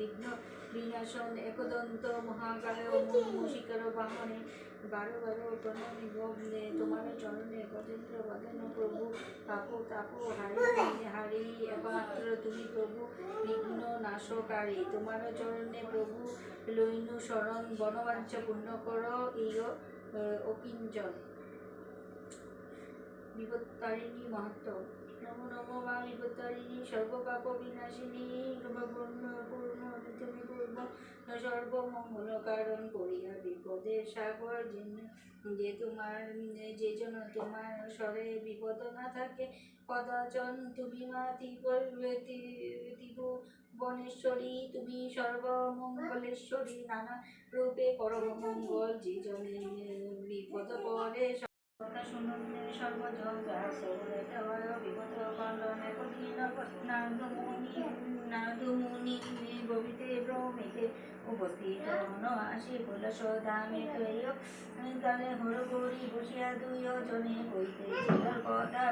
বিঘ্ন বিনাশন একদন্ত মহাকায় মূষিকার বাহনে 12 প্রণামী বন্দে তোমার চরণে গজেন্দ্র বদন প্রভু তাপ হারি একমাত্র তুমি প্রভু বিঘ্ন নাশকারী তোমার চরণে প্রভু লইনু শরণ বনবাঞ্ছা পূর্ণ কর ইয় অকিঞ্চন বিপত্তারিণী মাহাত্ম নমো নমো মা বিপত্তারিণী সর্বপাপ বিনাশিনী পূর্ণ তুমি পূর্ব সর্বমঙ্গল কারণ করিয়া বিপদের সাগর যে তোমার যে জন তোমার স্বরে বিপদ না থাকে কদাচন তুমি মা বনেশ্বরী তুমি সর্বমঙ্গলেশ্বরী নানা রূপে পরম মঙ্গল যে জনে বিপদ পরে কথা শুনুন সর্বজগা সৌরতয় বিপদ খণ্ডনে নারদমুনি ববিতে ভ্রমিতে উপস্থিত মন আসি কুলসদামে কালে হর গৌরী বসিয়া দুই জনে কইতে কথা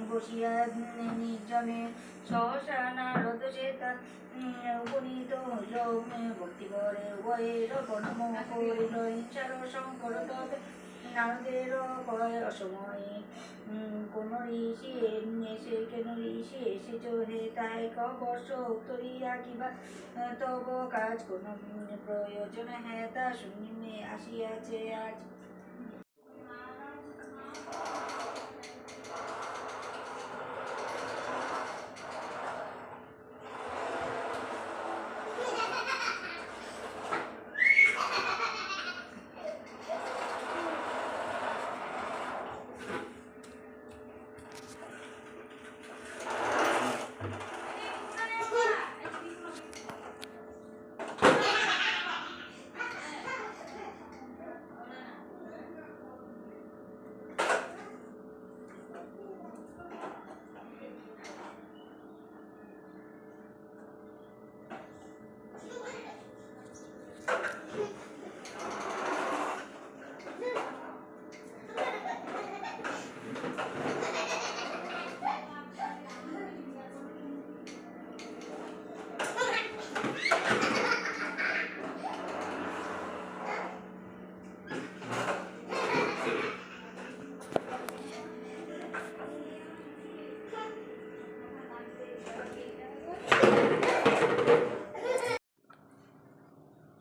বসিয়া নির্জনে সহসা নারদ চেতা উপনীত হইল ভক্তিবরে উভয়ের প্রণম করিল হিংসার শঙ্কর তবে নারদের কয় অসময়ে কোন ঋষি এসেছ হে তাই কবর্ষ উত্তরিয়া কিবা তব কাজ কোন প্রয়োজন হ্যাঁ তা শুনিমে আসিয়াছে আজ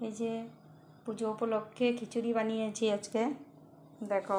এই যে পুজো উপলক্ষে খিচুড়ি বানিয়েছি আজকে দেখো।